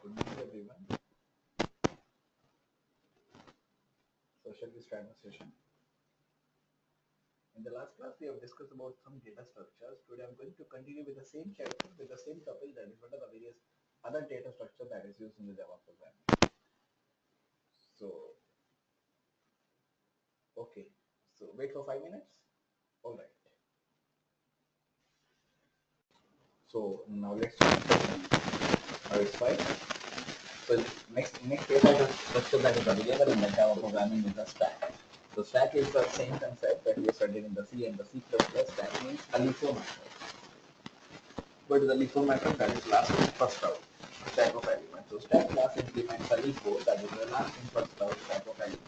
Good morning, everyone. So, shall we start the session? In the last class, we have discussed about some data structures. Today, I'm going to continue with the same chapter, with the same topic, that is what are the various other data structure that is used in the Java programming. So, okay. So, wait for 5 minutes. All right. So, now let's start the session. Now it's 5. So, next data structure that is available in the Java programming is the stack. So stack is the same concept that we studied in the C and the C++. Stack means a LIFO method. What is the LIFO method? That is last in first out stack of elements. So stack class implements a LIFO, that is the last in first out stack of elements.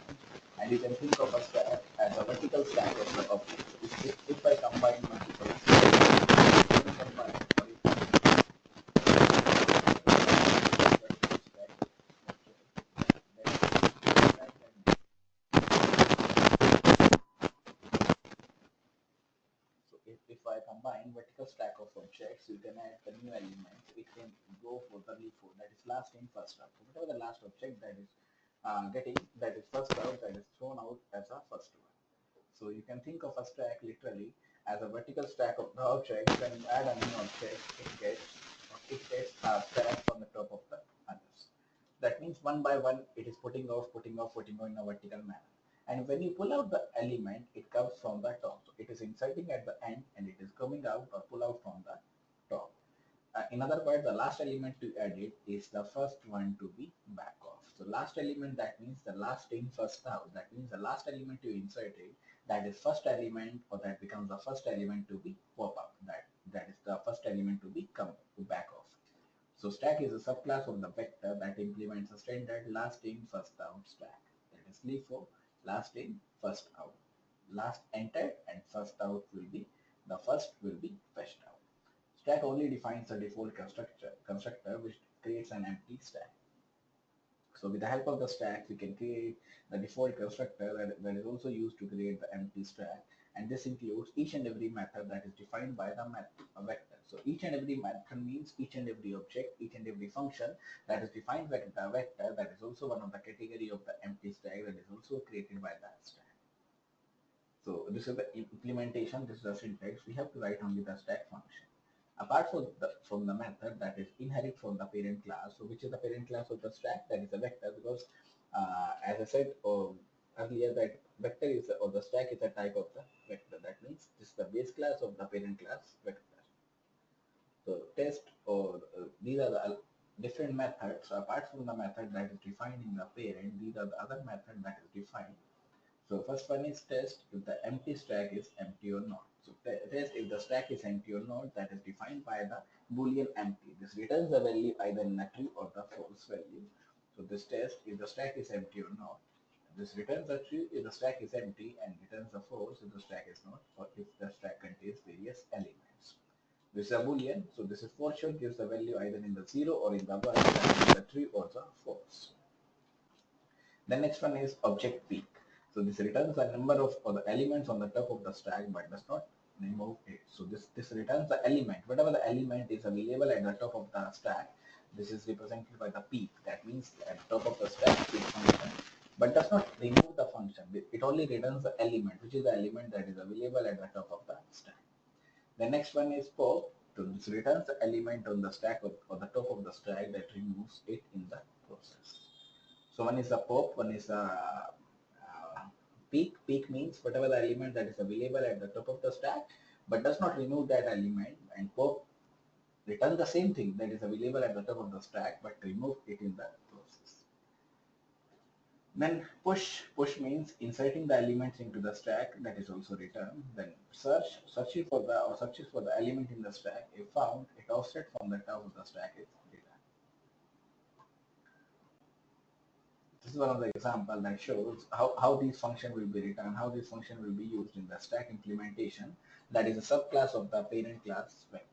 And you can think of a stack as a vertical stack of the object. So if I combine multiple if I combine vertical stack of objects, you can add the new elements. It can go for the LIFO, that is last in first out. So whatever the last object that is that is first out, that is thrown out as a first one. So you can think of a stack literally as a vertical stack of the object. When you add a new object, it gets stacked on the top of the others. That means one by one it is putting off in a vertical manner. And when you pull out the element, it comes from the top. So it is inserting at the end and it is coming out or pull out from the top. In other words, the last element to edit is the first one to be back off. So last element, that means the last in first out. That means the last element you inserted, that is first element, or that becomes the first element to be pop up. That is the first element to be come to back off. So stack is a subclass of the vector that implements a standard last in first out stack. That is LIFO, last in first out. Last entered and first out will be the first will be fetched out. Stack only defines a default constructor which creates an empty stack. So with the help of the stack, we can create the default constructor that is also used to create the empty stack, and this includes each and every method that is defined by the vector. So each and every method means each and every object, each and every function that is defined by the vector, that is also one of the category of the empty stack that is also created by that stack. So this is the implementation, this is the syntax. We have to write only the stack function. Apart from the method that is inherit from the parent class, so which is the parent class of the stack, that is a vector, because as I said earlier, that vector is or the stack is a type of the vector. That means this is the base class of the parent class vector. So test or these are the different methods. So apart from the method that is defined in the parent, these are the other method that is defined. So first one is test if the empty stack is empty or not. So test if the stack is empty or not, that is defined by the boolean empty. This returns the value either in a true or the false value. So this test if the stack is empty or not. This returns the true if the stack is empty and returns the false if the stack is not, or if the stack contains various elements. This is a boolean, so this is for sure gives the value either in the 0 or in the 1, that is the true or the false. The next one is object peak. So this returns the number of or the elements on the top of the stack but does not remove it. So this returns the element, whatever the element is available at the top of the stack. This is represented by the peak. That means at the top of the stack is function, but does not remove the function. It only returns the element, which is the element that is available at the top of the stack. The next one is pop. So this returns the element on the stack or the top of the stack that removes it in the process. So one is the pop, one is the peak. Peak means whatever the element that is available at the top of the stack but does not remove that element, and pop returns the same thing that is available at the top of the stack but remove it in the process. Then push means inserting the elements into the stack, that is also returned. Then searches for the element in the stack. If found, it offset from the top of the stack is returned. This is one of the example that shows how these function will be written, how this function will be used in the stack implementation, that is a subclass of the parent class vector.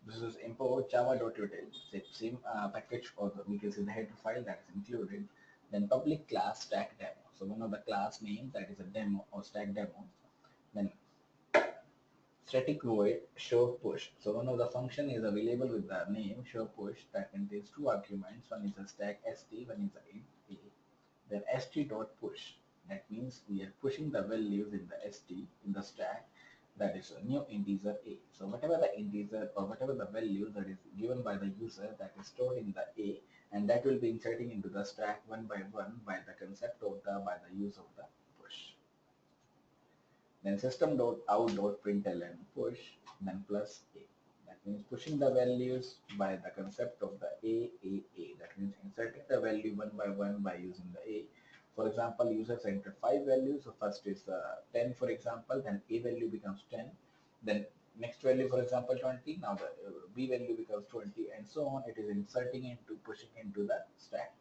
This is import java.util, same package, or we can see the header file that is included. Then public class stack demo. So one of the class name that is a demo or stack demo. Then Static void show push. So one of the function is available with the name show push that contains two arguments. One is a stack st, one is a int a. Then st dot push. That means we are pushing the values in the st in the stack, that is a new integer a. So whatever the integer or whatever the value that is given by the user, that is stored in the a, and that will be inserting into the stack one by one by the concept of the by the use of the push. Then system.out.println push, then plus a. That means pushing the values by the concept of the a. That means inserting the value one by using the a. For example, users entered 5 values. So first is 10, for example, then a value becomes 10. Then next value, for example, 20. Now the b value becomes 20, and so on. It is inserting into pushing into the stack.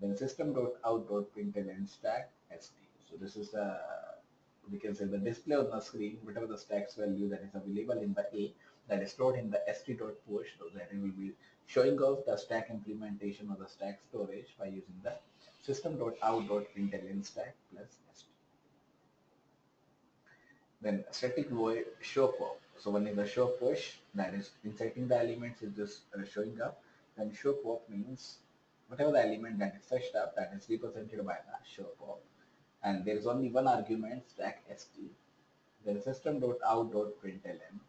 Then system.out.println stack st. So this is the, we can say, the display on the screen, whatever the stack's value that is available in the a, that is stored in the st.push, so that it will be showing off the stack implementation of the stack storage by using the system.out.println stack plus st. Then static void show pop. So one is the show push, that is inserting the elements is just showing up. Then show pop means whatever the element that is fetched up, that is represented by the show pop. And there is only one argument, stack st. Then system.out.println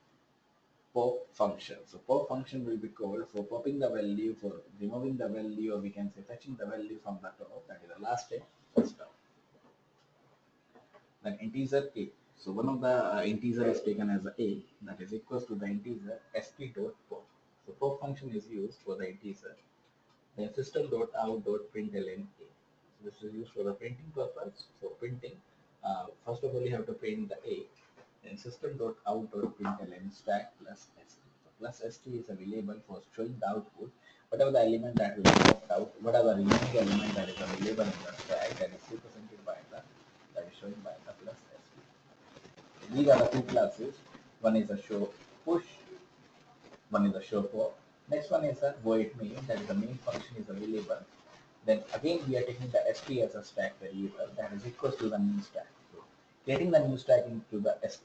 pop function. So pop function will be called for popping the value, for removing the value, or we can say fetching the value from the top, that is the last step, first up. Then integer a. So one of the integer is taken as a, that is equals to the integer st.pop. So pop function is used for the integer. Then system.out.println a. So this is used for the printing purpose. For printing, first of all you have to print the a. Then system.out.println stack plus st. So plus st is available for showing the output. Whatever the element that will be popped out, whatever remaining element that is available in the stack, that is represented by the, that is showing by the plus st. These are the two classes. One is a show push, one is a show pop. Next one is a void main, that is the main function is available. Then again we are taking the st as a stack variable, that is equals to the new stack. So getting the new stack into the st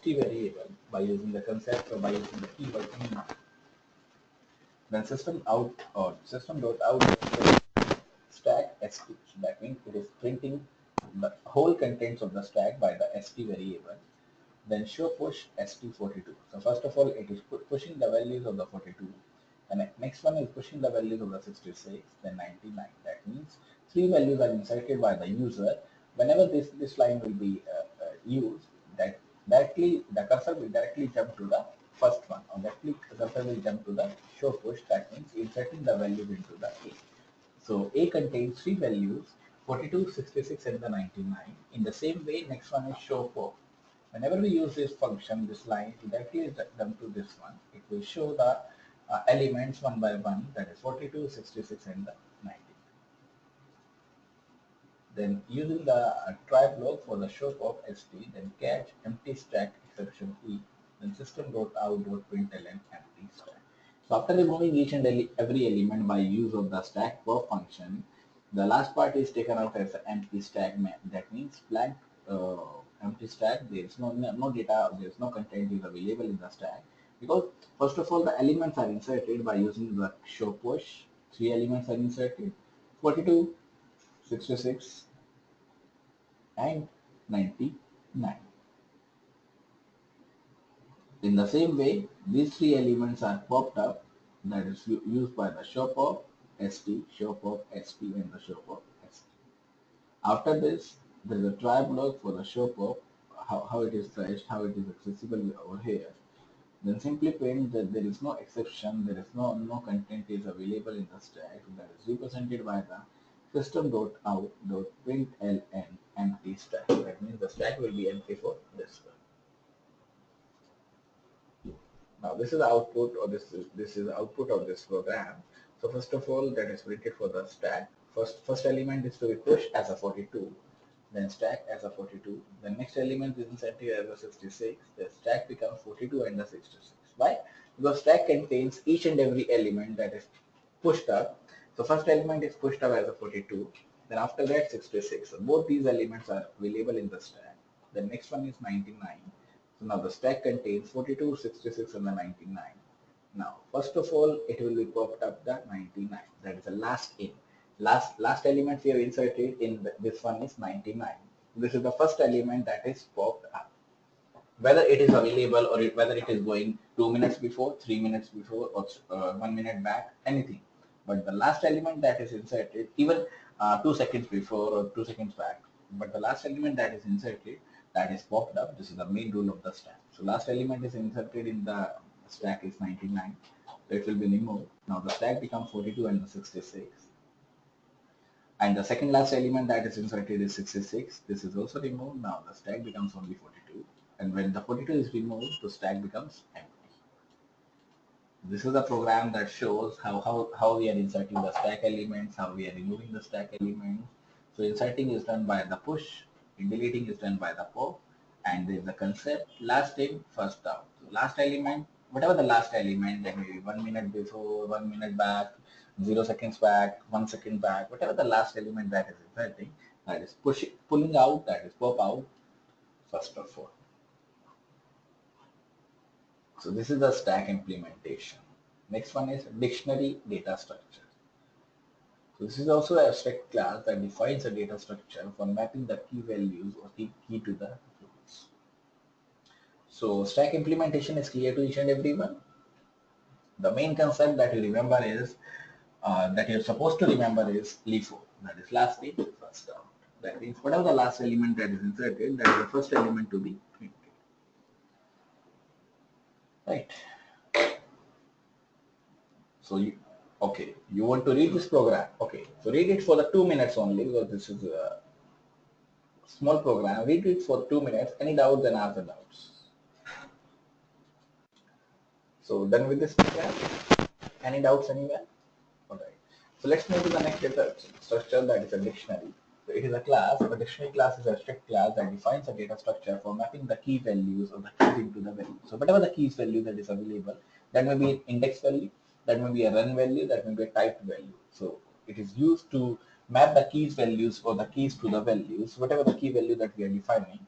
variable by using the concept or by using the keyword new. Then system out or system.out stack st. So that means it is printing the whole contents of the stack by the st variable. Then show push st42. So first of all it is pushing the values of the 42. And next one is pushing the values of the 66, then 99. That means 3 values are inserted by the user. Whenever this line will be used, that directly the cursor will directly jump to the first one, or directly cursor will jump to the show push. That means inserting the values into the a. So a contains 3 values, 42, 66, and the 99. In the same way, next one is show pop. Whenever we use this function, this line, it directly jump to this one. It will show the elements one by one, that is 42, 66, and the 90. Then using the try block for the show pop st, then catch empty stack exception e, then system.out.println empty stack. So after removing each and every element by use of the stack pop function, the last part is taken out as an empty stack. That means blank empty stack. There is no data, there is no content is available in the stack, because first of all the elements are inserted by using the show push. 3 elements are inserted, 42, 66, and 99. In the same way, these 3 elements are popped up, that is used by the show pop st, show pop st, and the show pop st. After this, there is a try block for the show pop, how it is fetched, how it is accessible over here. Then simply print that there is no exception, there is no content is available in the stack, that is represented by the system.out.println empty stack. That means the stack will be empty for this one. Now this is the output, or this is the output of this program. So first of all, that is printed for the stack. First element is to be pushed as a 42, then stack as a 42. The next element is inserted as a 66. The stack becomes 42 and the 66. Why? Because stack contains each and every element that is pushed up. So first element is pushed up as a 42. Then after that 66. So both these elements are available in the stack. The next one is 99. So now the stack contains 42, 66 and the 99. Now, first of all, it will be popped up the 99. That is the last in. Last element we have inserted in this one is 99. This is the first element that is popped up. Whether it is available or whether it is going 2 minutes before, 3 minutes before, or 1 minute back, anything. But the last element that is inserted, even 2 seconds before or 2 seconds back, but the last element that is inserted, that is popped up. This is the main rule of the stack. So last element is inserted in the stack is 99. So it will be removed. Now the stack becomes 42 and the 66. And the second last element that is inserted is 66. This is also removed. Now the stack becomes only 42. And when the 42 is removed, the stack becomes empty. This is the program that shows how we are inserting the stack elements, how we are removing the stack elements. So inserting is done by the push, deleting is done by the pop, and there is the concept last in, first out. So last element, whatever the last element, that may be 1 minute before, 1 minute back, 0 seconds back, 1 second back, whatever the last element that is inserting, that is pulling out, that is pop out, first of all. So this is the stack implementation. Next one is dictionary data structure. So this is also an abstract class that defines a data structure for mapping the key values or key to the rules. So stack implementation is clear to each and everyone. The main concept that you remember is that you're supposed to remember is LIFO, that is last in, first out. That means whatever the last element that is inserted, that is the first element to be printed. Right. So you want to read this program. Okay, so read it for the 2 minutes only, because this is a small program. Read it for 2 minutes. Any doubts, then ask the doubts. So done with this program. Any doubts anywhere? Alright. So let's move to the next data structure, that is a dictionary. So it is a class. A dictionary class is a strict class that defines a data structure for mapping the key values or the keys into the value. So whatever the keys value that is available, that may be an index value, that may be a run value, that may be a typed value. So it is used to map the keys values or the keys to the values, whatever the key value that we are defining.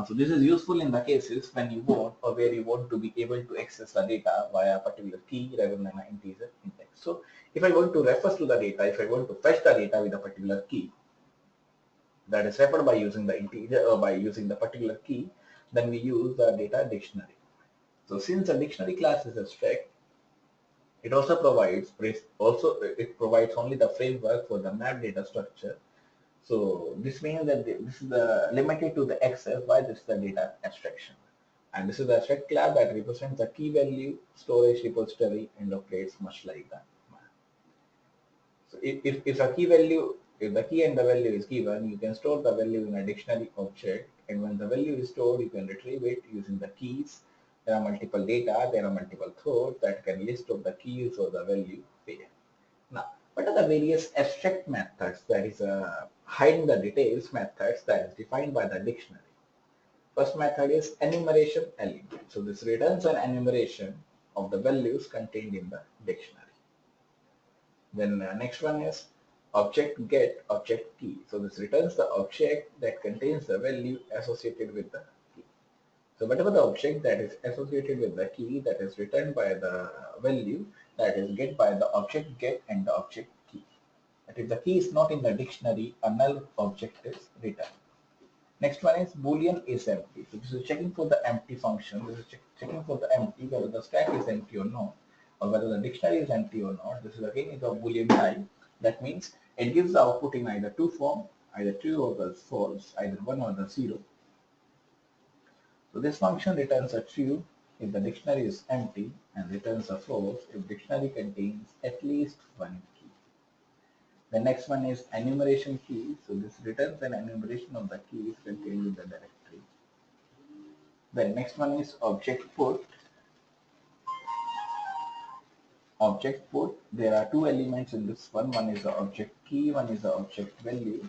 So this is useful in the cases when you want or where you want to be able to access the data via a particular key rather than an integer index. So if I want to refer to the data, if I want to fetch the data with a particular key that is referred by using the integer or by using the particular key, then we use the data dictionary. So since the dictionary class is abstract, it also provides only the framework for the map data structure. So this means that this is limited to the access. Why? This is the data abstraction, and this is the abstract class that represents the key value, storage, repository, and operates much like that. So if a key value, if the key and the value is given, you can store the value in a dictionary object, and when the value is stored, you can retrieve it using the keys. There are multiple data, there are multiple threads that can list of the keys or the value there. Now, what are the various abstract methods, that is hiding the details methods, that is defined by the dictionary? First method is enumeration element. So this returns an enumeration of the values contained in the dictionary. Then next one is object get object key. So this returns the object that contains the value associated with the key. So whatever the object that is associated with the key, that is returned by the value, that is get by the object get and the object key. That if the key is not in the dictionary, a null object is returned. Next one is boolean is empty. So this is checking for the empty function. This is checking for the empty, whether the stack is empty or not, or whether the dictionary is empty or not. This is again is a boolean type. That means it gives the output in either two form, either true or the false, either 1 or the 0. So this function returns a true if the dictionary is empty, and returns a false if dictionary contains at least one key. The next one is enumeration key. So this returns an enumeration of the keys contained in the directory. The next one is object put. Object put, there are two elements in this one. One is the object key, one is the object value.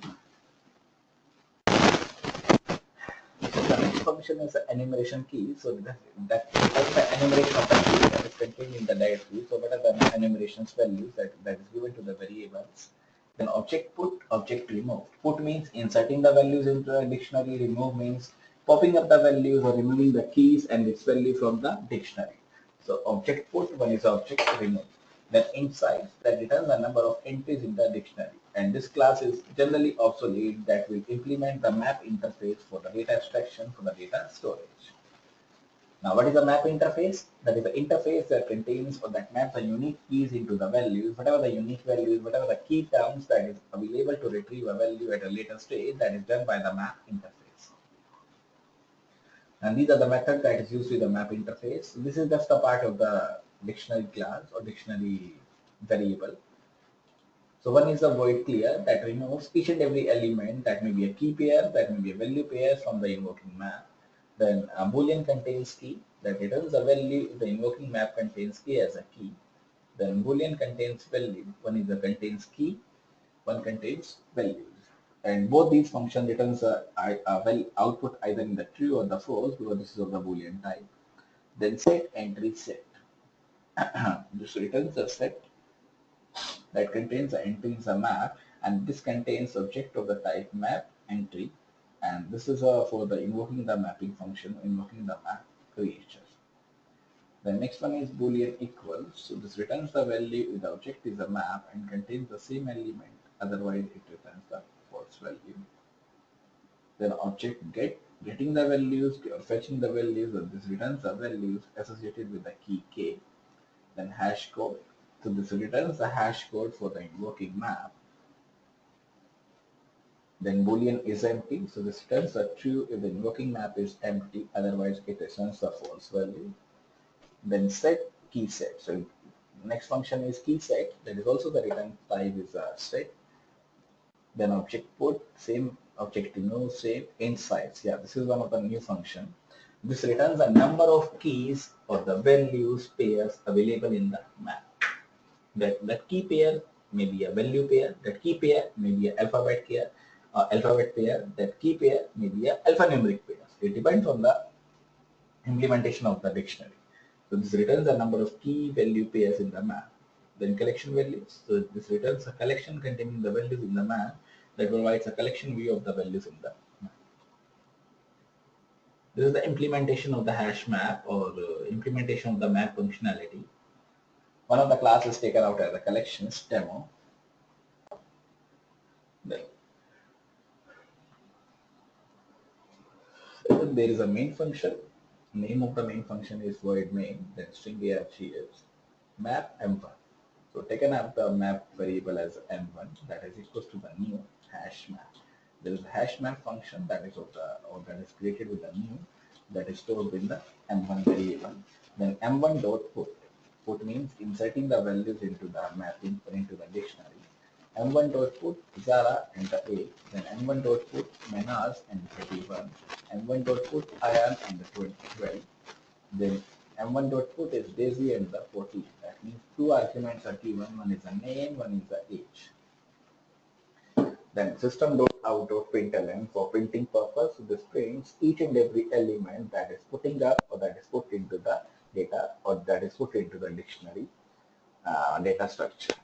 So the next function is the enumeration key. So that's the enumeration of the key that is contained in the directory. So what are the enumerations values that is given to the variables? Then object put, object remove. Put means inserting the values into a dictionary. Remove means popping up the values or removing the keys and its value from the dictionary. So object put, one is object remove. Then inside that returns the number of entries in the dictionary. And this class is generally obsolete that will implement the map interface for the data abstraction for the data storage. Now what is a map interface? That is the interface that contains or that maps the unique keys into the values, whatever the unique values, whatever the key terms that is available to retrieve a value at a later stage, that is done by the map interface. And these are the methods that is used with the map interface. This is just a part of the dictionary class or dictionary variable. So one is the void clear that removes each and every element that may be a key pair, that may be a value pair from the invoking map. Then a boolean contains key that returns a value if the invoking map contains key as a key. Then boolean contains value. One is the contains key, one contains values. And both these functions returns a output either in the true or the false because this is of the boolean type. Then set entry set. This returns a set that contains the entry in the map, and this contains object of the type map entry, and this is for the invoking the mapping function, invoking the map creature. The next one is boolean equals. So this returns the value if the object is a map and contains the same element, otherwise it returns the false value. Then object getting the values or fetching the values, and this returns the values associated with the key k. Then hash code. So this returns the hash code for the invoking map. Then boolean is empty, so this returns the true if the invoking map is empty, otherwise it returns the false value. Then set key set. So next function is key set, that is also the return type is a set. Then object put, same object remove, same insights. Yeah, this is one of the new function. This returns a number of keys or the values pairs available in the map. That key pair may be a value pair, that key pair may be an alphabet pair, that key pair may be an alphanumeric pair. It depends on the implementation of the dictionary. So this returns a number of key value pairs in the map. Then collection values. So this returns a collection containing the values in the map that provides a collection view of the values in the map. This is the implementation of the hash map or implementation of the map functionality. One of the classes taken out as a collections demo. Then there is a main function. Name of the main function is void main. Then string arg is map m1. So taken out the map variable as m1, that is equals to the new hash map. There is a hash map function that is that is created with the new, that is stored in the m1 variable. Then m1 dot put. Put means inserting the values into the mapping into the dictionary. m1 dot put Zara enter 8, then m1 dot put Menas and 31, m1 dot put Ayan and 12, then m1 dot put is Daisy and the 14. That means two arguments are given, one is the name, one is the age. Then system.out.println for printing purpose, this prints each and every element that is putting up or that is put into the data or that is put into the dictionary data structure.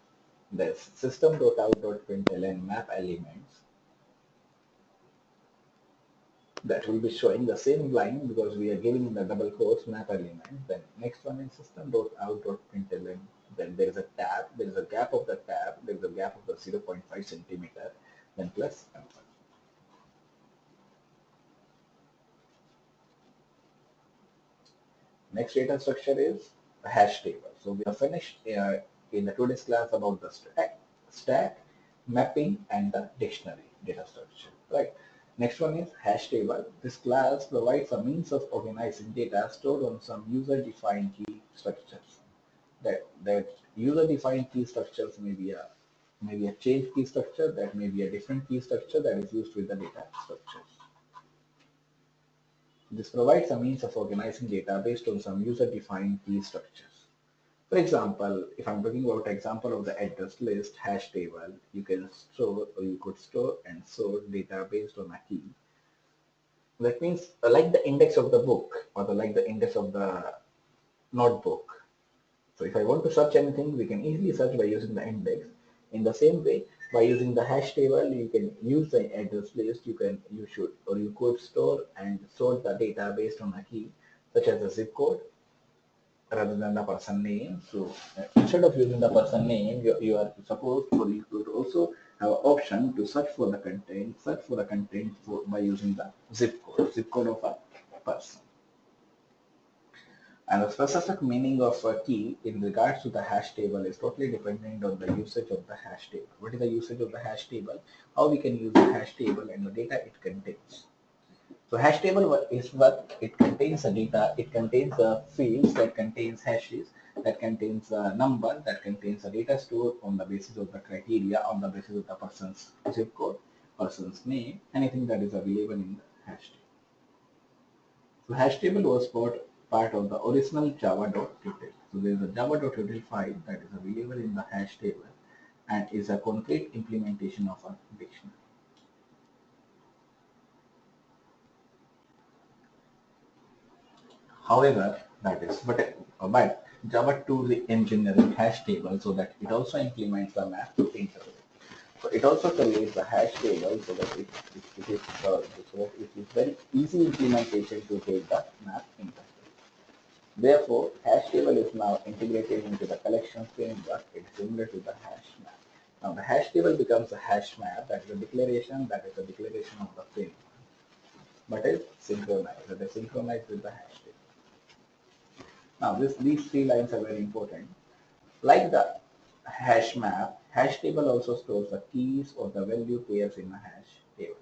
This system.out.println map elements that will be showing the same line because we are giving the double quotes map element. Then next one is system.out.println. Then there is a tab, there is a gap of the tab, there is a gap of the 0.5 centimeter, then plus m1. Next data structure is a hash table. So we have finished in the today's class about the stack, mapping, and the dictionary data structure. Right. Next one is hash table. This class provides a means of organizing data stored on some user-defined key structures. That user-defined key structures may be a change key structure, that may be a different key structure that is used with the data structures. This provides a means of organizing data based on some user-defined key structures. For example, if I'm talking about example of the address list hash table, you can store or you could store and sort data based on a key. That means like the index of the book or like the index of the notebook. So if I want to search anything, we can easily search by using the index. In the same way, by using the hash table, you can use the address list. You should, or you could store the data based on a key, such as a zip code, rather than the person name. So instead of using the person name, you are supposed, or you could also have an option to search for the content, by using the zip code of a person. And the specific meaning of a key in regards to the hash table is totally dependent on the usage of the hash table. What is the usage of the hash table? How we can use the hash table and the data it contains. So hash table is what it contains the data. It contains the fields that contains hashes, that contains a number, that contains a data stored on the basis of the criteria, on the basis of the person's zip code, person's name, anything that is available in the hash table. So hash table was part of the original java.util. So there is a java.util file that is available in the hash table and is a concrete implementation of a dictionary. However, but Java to the engineering hash table so that it also implements the map to interface. So it also creates the hash table so that it is very easy implementation to take the map interface. Therefore, hash table is now integrated into the collection framework. It's similar to the hash map. Now the hash table becomes a hash map, that is a declaration of the framework, but is synchronized, with the hash table. Now these three lines are very important. Like the hash map, hash table also stores the keys or the value pairs in a hash table.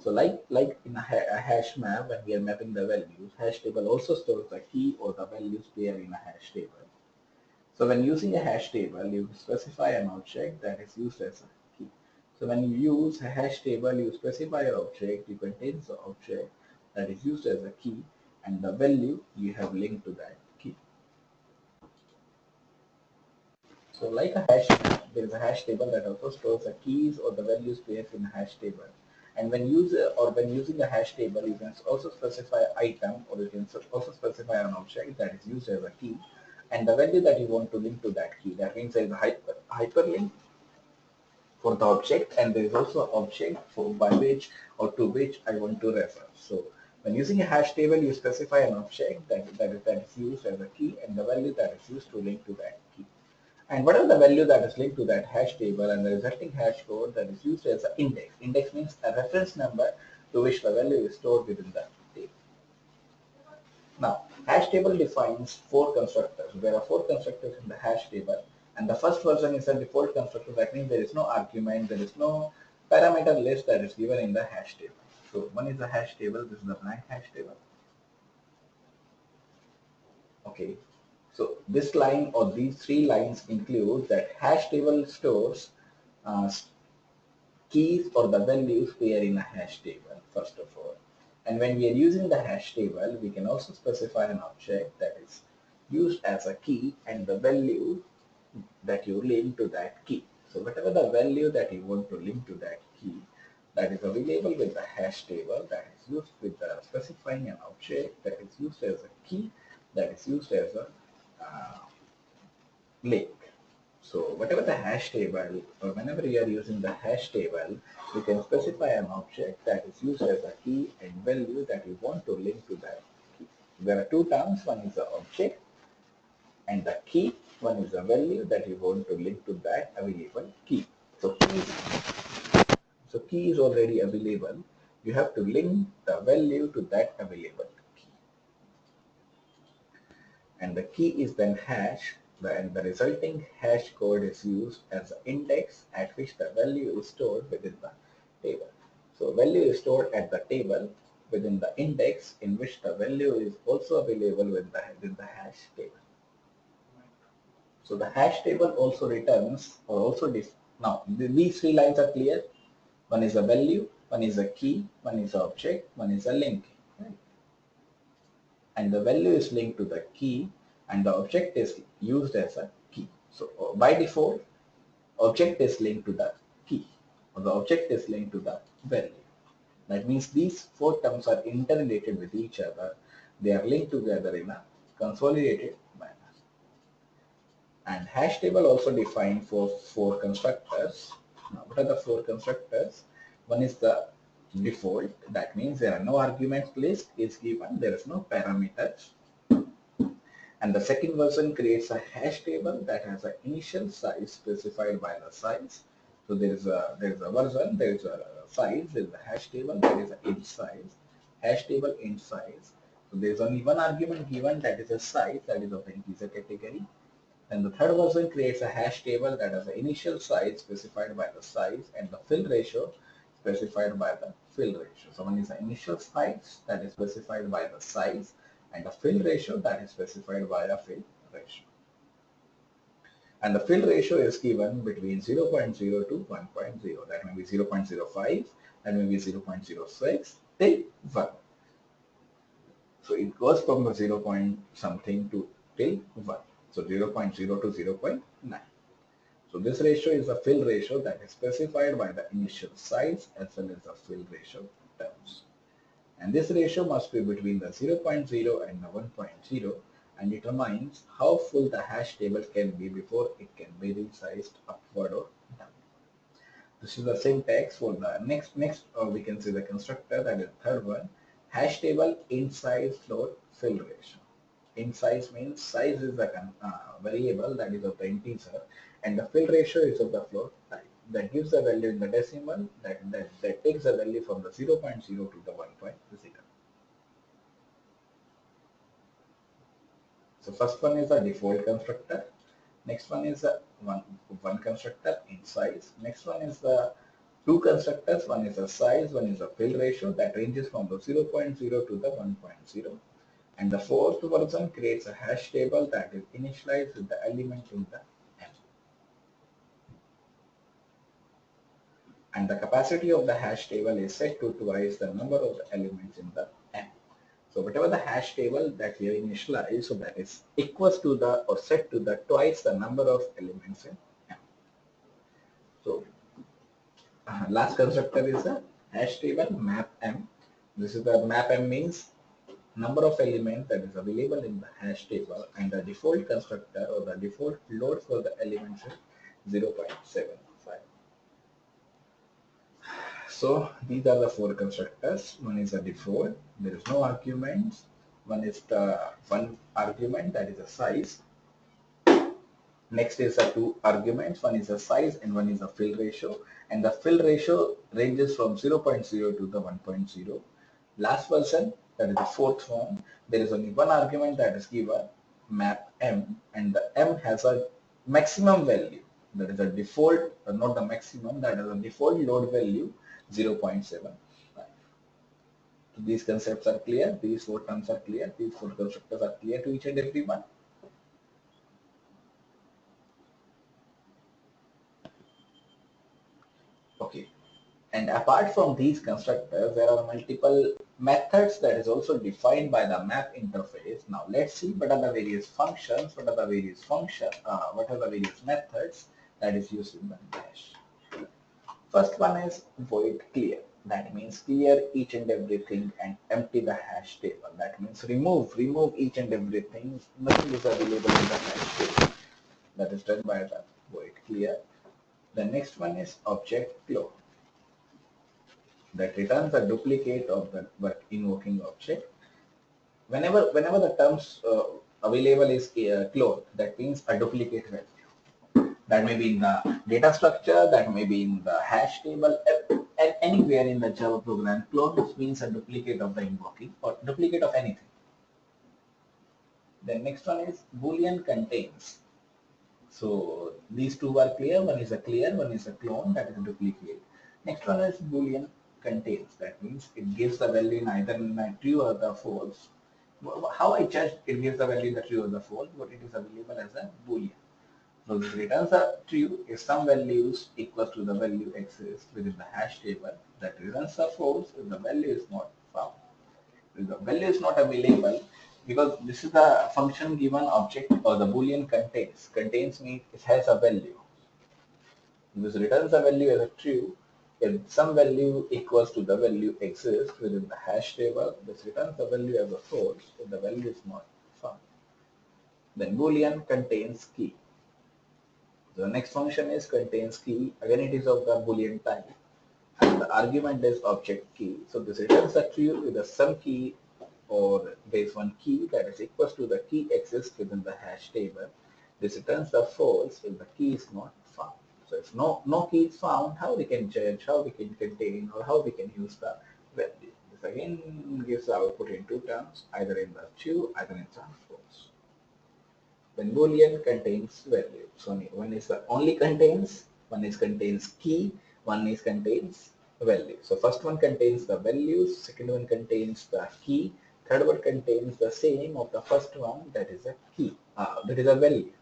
So like in a hash map, when we are mapping the values, hash table also stores the key or the values pair in a hash table. So when using a hash table, you specify an object that is used as a key. So when you use a hash table, you specify an object, you contain the object that is used as a key, and the value you have linked to that key. So like a hash map, there is a hash table that also stores the keys or the values pairs in a hash table. And when using a hash table, you can also specify an item, or you can also specify an object that is used as a key, and the value that you want to link to that key. That means there is a hyperlink for the object, and there is also an object by which or to which I want to refer. So when using a hash table, you specify an object that is used as a key, and the value that is used to link to that key. And whatever the value that is linked to that hash table, and the resulting hash code that is used as an index. Index means a reference number to which the value is stored within the table. Now, hash table defines 4 constructors. There are 4 constructors in the hash table, and the first version is a default constructor. That means there is no argument, there is no parameter list that is given in the hash table. So one is the hash table, this is the blank hash table. Okay, so this line or these 3 lines include that hash table stores keys or the values pair in a hash table, first of all. And when we are using the hash table, we can also specify an object that is used as a key and the value that you link to that key. So whatever the value that you want to link to that key, that is available with the hash table, that is used with the specifying an object that is used as a key, that is used as a link. So whatever the hash table, or whenever you are using the hash table, you can specify an object that is used as a key and value that you want to link to that key. There are 2 terms, one is the object and the key, one is the value that you want to link to that available key. So key is already available. You have to link the value to that available key. And the key is then hash, and the resulting hash code is used as the index at which the value is stored within the table. So value is stored at the table within the index in which the value is also available within the hash table. So the hash table also returns, or also now these 3 lines are clear. One is a value, one is a key, one is an object, one is a link. Right? And the value is linked to the key, and the object is used as a key. So by default, object is linked to the key, or the object is linked to the value. That means these 4 terms are interrelated with each other. They are linked together in a consolidated manner. And hash table also defined for four constructors. Now, what are the four constructors? One is the default. That means there are no arguments list is given. There is no parameters. And the second version creates a hash table that has an initial size specified by the size. So there is a version, there is a size, there is a hash table, there is an int size, hash table int size. So there is only one argument given, that is a size, that is of the integer category. And the third version creates a hash table that has the initial size specified by the size and the fill ratio specified by the fill ratio. So one is the initial size that is specified by the size and the fill ratio that is specified by a fill ratio. And the fill ratio is given between 0.0 to 1.0. That may be 0.05, that may be 0.06 till 1. So it goes from the 0 point something to till 1. So 0.0 to 0.9. So this ratio is the fill ratio that is specified by the initial size as well as the fill ratio terms. And this ratio must be between the 0.0 and the 1.0 and determines how full the hash table can be before it can be resized upward or down. This is the syntax for the next we can see the constructor, that is the third one, hash table int size float fill ratio. Int size means size is the variable that is of the integer and the fill ratio is of the float type. That gives the value in the decimal that takes the value from the 0.0 to the 1.0. So first one is the default constructor. Next one is the one constructor in size. Next one is the two constructors. One is the size, one is the fill ratio that ranges from the 0.0 to the 1.0. And the fourth version creates a hash table that is initialized with the element in the M. And the capacity of the hash table is set to twice the number of the elements in the M. So whatever the hash table that we have initialized, so that is equals to the or set to the twice the number of elements in M. So last constructor is the hash table map M. This is the map M means number of elements that is available in the hash table, and the default constructor or the default load for the elements is 0.75. So these are the four constructors. One is a default, there is no arguments. One is the one argument, that is a size. Next is the two arguments, one is a size and one is a fill ratio, and the fill ratio ranges from 0.0 to the 1.0. Last version, that is the fourth one, there is only one argument that is given, map M, and the M has a maximum value, that is a default, not the maximum, that is a default load value 0.75. So these concepts are clear, these four terms are clear, these four constructors are clear to each and every one. Okay. And apart from these constructors, there are multiple methods that is also defined by the map interface. Now let's see what are the various functions, what are the various methods that is used in the dash. First one is void clear. That means clear each and everything and empty the hash table. That means remove each and everything. Nothing is available in the hash table. That is done by the void clear. The next one is object clone, that returns a duplicate of the invoking object. Whenever the terms available is cloned, that means a duplicate value. That may be in the data structure, that may be in the hash table, and anywhere in the Java program. Clone means a duplicate of the invoking or duplicate of anything. The next one is Boolean contains. So these two are clear. One is a clear, one is a clone, that is a duplicate. Next one is Boolean contains. That means it gives the value in either true or the false. How I judge it gives the value in the true or the false, but it is available as a Boolean. So this returns a true if some values equals to the value exists within the hash table. That returns a false if the value is not found. If the value is not available, because this is the function given object or the Boolean contains. Contains means it has a value. This returns a value as a true if some value equals to the value exists within the hash table. This returns the value as a false if the value is not found. Then Boolean contains key. The next function is contains key. Again, it is of the Boolean type, and the argument is object key. So this returns a true with the some key or base one key that is equals to the key exists within the hash table. This returns the false if the key is not found. So if no key is found, how we can judge, how we can contain, or how we can use the value. This again gives the output in two terms, either in the true, either in the false. Then Boolean contains value. So one is the only contains, one is contains key, one is contains value. So first one contains the values, second one contains the key, third one contains the same of the first one, that is a key, that is a value.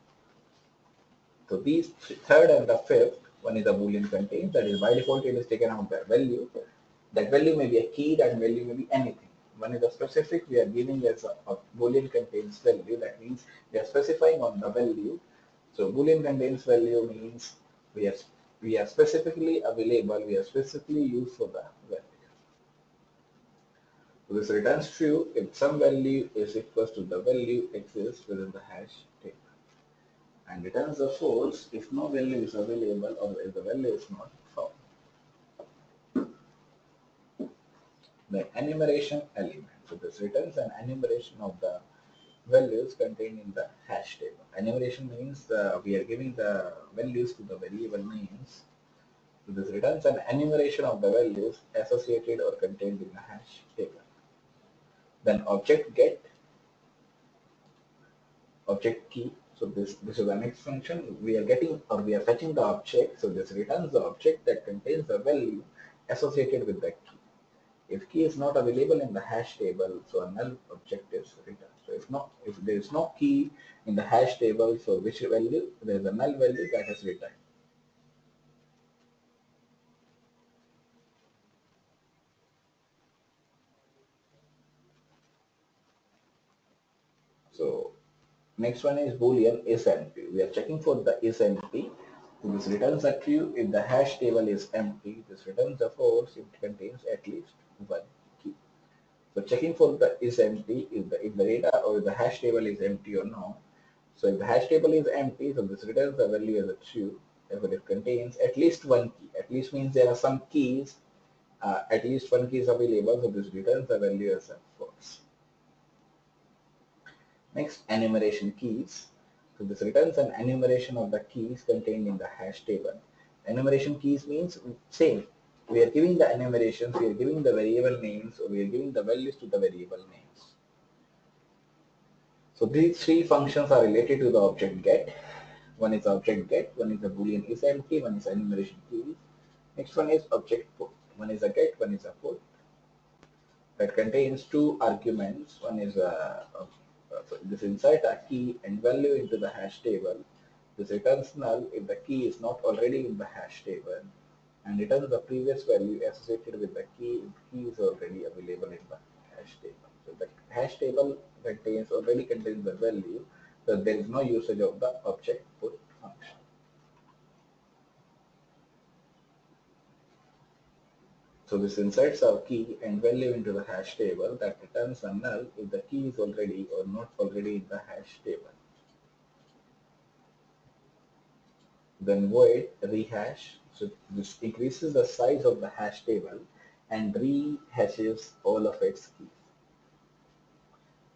So these third and the fifth one is a Boolean contains, that is by default it is taken out the value. That value may be a key, that value may be anything. One is a specific, we are giving as a Boolean contains value, that means we are specifying on the value. So Boolean contains value means we are specifically available, we are specifically used for the value. So this returns true if some value is equals to the value exists within the hash table. And returns the false if no value is available or if the value is not found. The enumeration element. So this returns an enumeration of the values contained in the hash table. Enumeration means we are giving the values to the variable names. So this returns an enumeration of the values associated or contained in the hash table. Then object get, object key. So this is the next function. We are getting or we are fetching the object. So this returns the object that contains the value associated with the key. If key is not available in the hash table, so a null object is returned. So if there is no key in the hash table, so which value? There is a null value that is returned. So next one is Boolean is empty. We are checking for the is empty. So this returns a true if the hash table is empty. This returns a false if it contains at least one key. So checking for the is empty if the data or the hash table is empty or not. So if the hash table is empty, so this returns the value as a true if it contains at least one key. At least means there are some keys, at least one key is available, so this returns the value as a false. Next, enumeration keys. So this returns an enumeration of the keys contained in the hash table. Enumeration keys means same. We are giving the enumerations, we are giving the variable names, or we are giving the values to the variable names. So these three functions are related to the object get. One is object get, one is a Boolean is empty, one is enumeration keys. Next one is object put. One is a get, one is a put. That contains two arguments. One is this insert a key and value into the hash table. This returns null if the key is not already in the hash table, and returns the previous value associated with the key if the key is already available in the hash table. So the hash table already contains the value, so there is no usage of the object put function. So this inserts our key and value into the hash table that returns a null if the key is already or not already in the hash table. Then void rehash. So this increases the size of the hash table and rehashes all of its keys.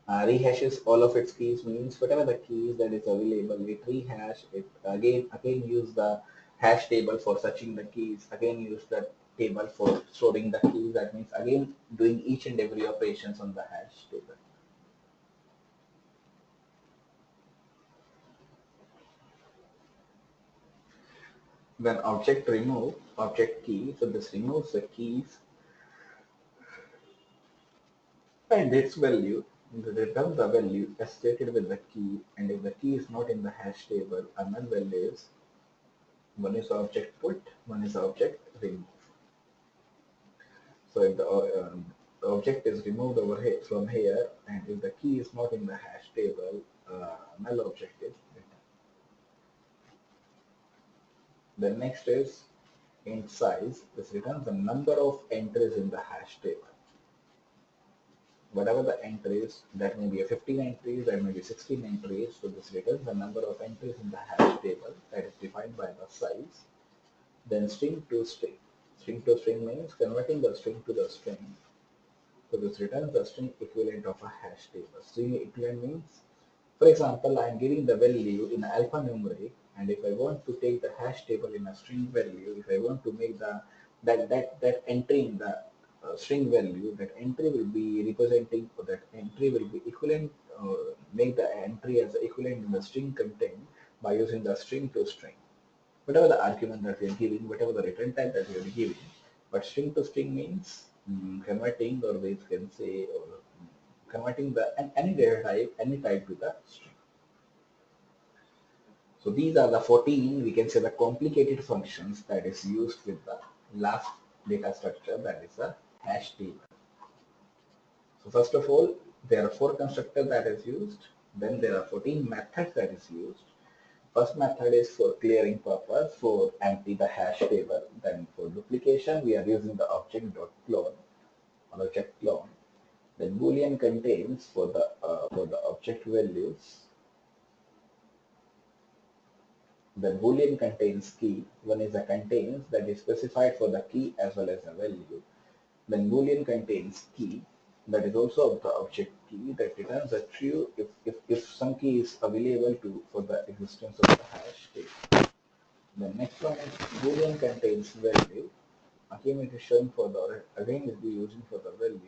Rehashes all of its keys means whatever the keys that is available, it rehash it again use the hash table for searching the keys, again use the table for storing the keys. That means again doing each and every operations on the hash table. Then object remove, object key. So this removes the keys and its value. Return the value associated with the key, and if the key is not in the hash table, a null value is one is object put, one is object remove. So if the object is removed over here from here, and if the key is not in the hash table, null object is written. The next is int size. This returns the number of entries in the hash table. whatever the entries, that may be a 15 entries, that may be 16 entries, so this returns the number of entries in the hash table that is defined by the size. Then string to string. String to string means converting the string to the string. So this returns the string equivalent of a hash table. String equivalent means, for example, I am giving the value in alphanumeric, and if I want to take the hash table in a string value, if I want to make the that entry in the string value, that entry will be representing, or that entry will be equivalent, make the entry as equivalent in the string content by using the string to string. Whatever the argument that we are giving, whatever the return type that we are giving, but string to string means converting, or we can say, or converting the any data type, any type to the string. So these are the 14, we can say, the complicated functions that is used with the last data structure, that is a hash table. So first of all, there are 4 constructors that is used. Then there are 14 methods that is used. First method is for clearing purpose, for empty the hash table. Then for duplication, we are using the object.clone or object clone. Then Boolean contains for the object values. Then Boolean contains key. One is a contains, that is specified for the key as well as the value. Then Boolean contains key, that is also of the object key, that returns a true if some key is available for the existence of the hash table. The next one is Boolean contains value. Again it is shown for the, again it will be using for the value.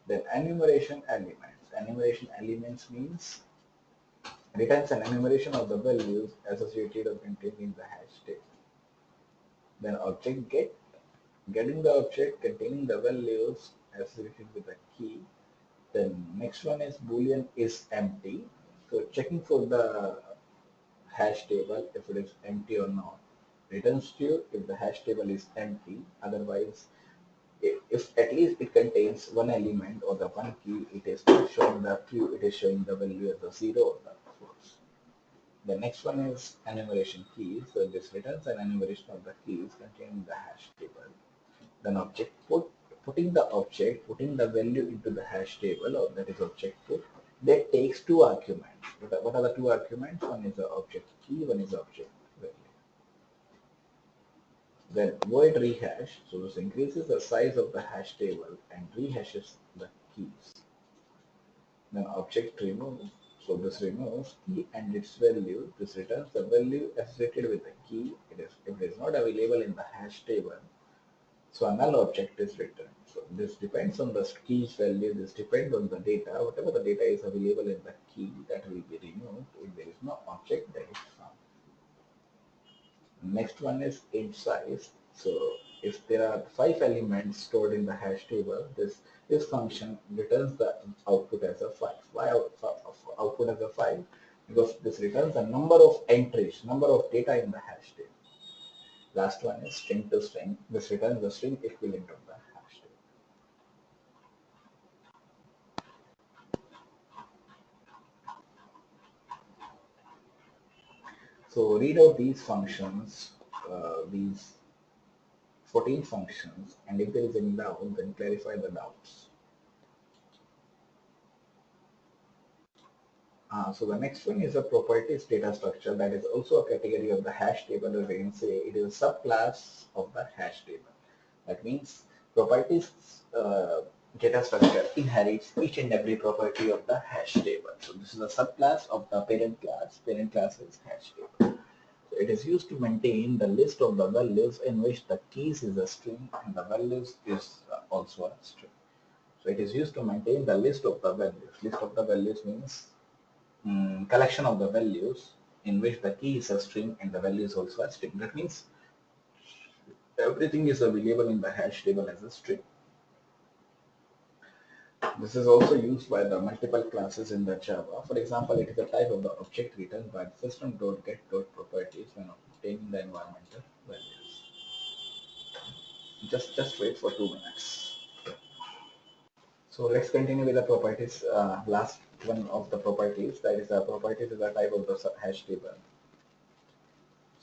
Then enumeration elements. Enumeration elements means returns an enumeration of the values associated or contained in the hash table. Then object get, getting the object containing the values associated with the key. Then next one is Boolean is empty. So checking for the hash table if it is empty or not. Returns true if the hash table is empty. Otherwise, if at least it contains one element or the one key, it is not showing the true, it is showing the value as a 0 or the false. The next one is enumeration keys. So this returns an enumeration of the keys contained in the hash table. Then object putting the value into the hash table, or that is object put, that takes 2 arguments. What are the 2 arguments? One is the object key, one is the object value. Then void rehash, so this increases the size of the hash table and rehashes the keys. Then object remove, so this removes key and its value. This returns the value associated with the key. If it is not available in the hash table, so a null object is returned. So this depends on the key's value, this depends on the data. Whatever the data is available in the key, that will be removed. If there is no object, that is found. Next one is int size. So if there are 5 elements stored in the hash table, this function returns the output as a 5. Why output as a 5? Because this returns the number of entries, number of data in the hash table. Last one is string to string. This returns the string equivalent of the hash table. So read out these functions, these 14 functions, and if there is any doubt, then clarify the doubts. So the next one is a properties data structure, that is also a category of the hash table, or we can say it is a subclass of the hash table. That means properties data structure inherits each and every property of the hash table. So this is a subclass of the parent class. Parent class is hash table. So it is used to maintain the list of the values in which the keys is a string and the values is also a string. So it is used to maintain the list of the values. List of the values means collection of the values in which the key is a string and the value is also a string. That means everything is available in the hash table as a string. This is also used by the multiple classes in the Java. For example, it is a type of the object returned by system.get.properties when obtaining the environmental values. Just wait for 2 minutes. So let's continue with the properties. Last one of the properties, that is the properties is a type of the hash table.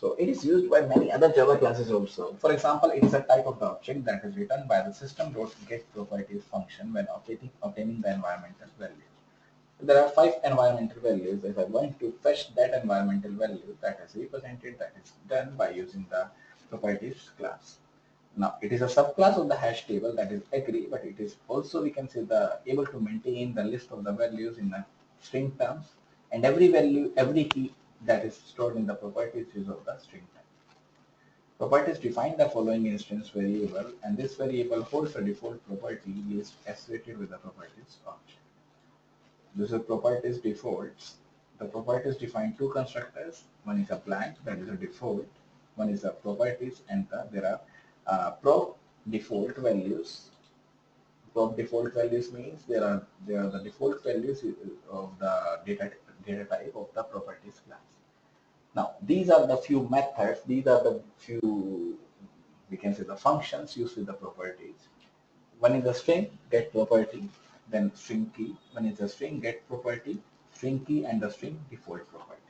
So it is used by many other Java classes also. For example, it is a type of the object that is written by the system.getProperties function when obtaining the environmental values. There are 5 environmental values. If I want to fetch that environmental value, that is represented, that is done by using the properties class. Now it is a subclass of the hash table, that is agree, but it is also, we can say, the able to maintain the list of the values in the string terms, and every value, every key that is stored in the properties is of the string type. Properties define the following instance variable, and this variable holds a default property list associated with the properties object. This is properties defaults. The properties define two constructors. One is a blank, that is a default. One is a properties, and there are prop default values. Prop default values means there are the default values of the data type of the properties class. Now these are the few methods. These are the few, we can say, the functions used with the properties. One is a string get property, then string key. One is a string get property, string key, and the string default property.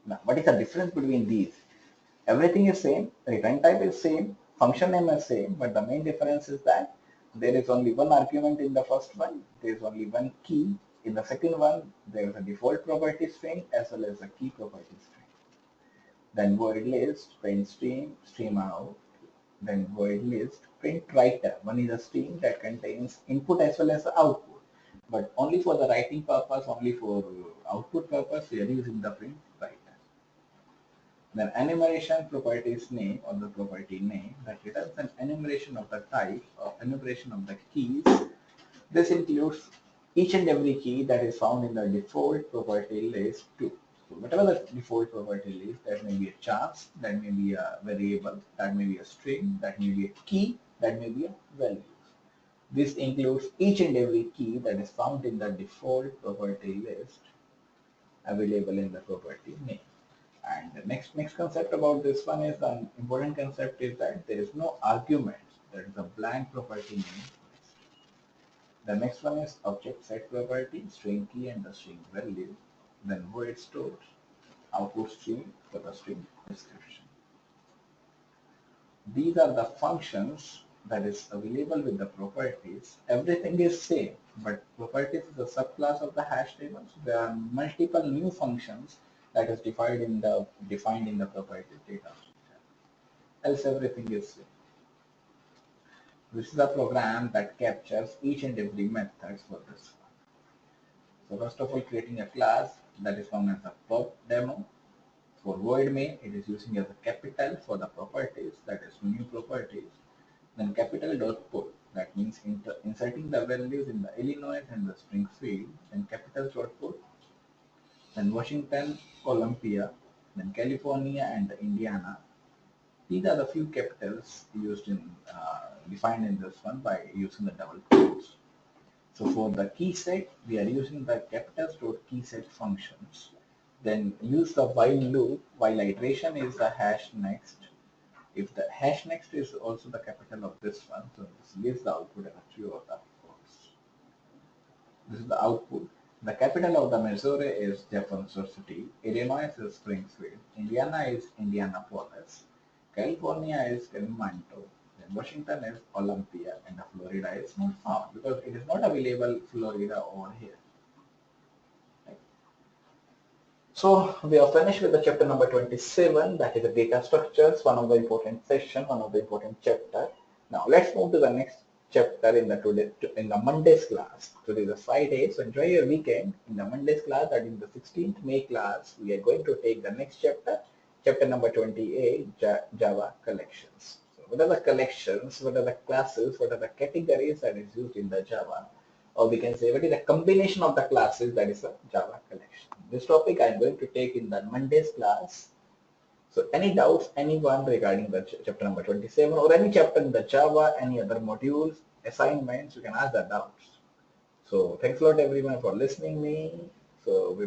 Now what is the difference between these? Everything is same, return type is same, function name is same, but the main difference is that there is only one argument in the first one, there is only one key. In the second one, there is a default property string as well as a key property string. Then void list, print stream out, then void list, print writer. One is a string that contains input as well as output, but only for the writing purpose, only for output purpose, we are using the print writer. Then enumeration properties name, or the property name, that returns an enumeration of the type or enumeration of the keys. This includes each and every key that is found in the default property list too. So whatever the default property list, that may be a chance, that may be a variable, that may be a string, that may be a key, that may be a value. This includes each and every key that is found in the default property list available in the property name. And the next concept about this one is, an important concept is that there is no arguments, there is a blank property name. The next one is object set property, string key and the string value, then void stores, output string for the string description. These are the functions that is available with the properties. Everything is same, but properties is a subclass of the hash table. So there are multiple new functions that is defined in the properties data structure. Else everything is same. This is a program that captures each and every method for this one. So first of all, creating a class that is known as a prop demo. For void main, it is using as a capital for the properties, that is new properties. Then capital dot put, that means inserting the values in the Illinois and the string field. Then capital dot put, then Washington, Olympia, then California and Indiana. These are the few capitals used in defined in this one by using the double quotes. So for the key set, we are using the capitals.key set functions. Then use the while loop, while iteration is the hash next. If the hash next is also the capital of this one, so this gives the output as a true or the false. This is the output. The capital of the Missouri is Jefferson City, Illinois is Springfield, Indiana is Indianapolis, California is Kalimantan, then Washington is Olympia, and the Florida is not found because it is not available Florida over here. Right. So we are finished with the chapter number 27, that is the data structures, one of the important section, one of the important chapter. Now let's move to the next chapter in the Monday's class. Today is a Friday, so enjoy your weekend. In the Monday's class, that is the 16th May class, we are going to take the next chapter, chapter number 28, Java collections. So what are the collections, what are the classes, what are the categories that is used in the Java, or we can say what is the combination of the classes that is a Java collection. This topic I am going to take in the Monday's class. So any doubts, anyone regarding the chapter number 27 or any chapter in the Java, any other modules, assignments, you can ask the doubts. So thanks a lot everyone for listening me. So we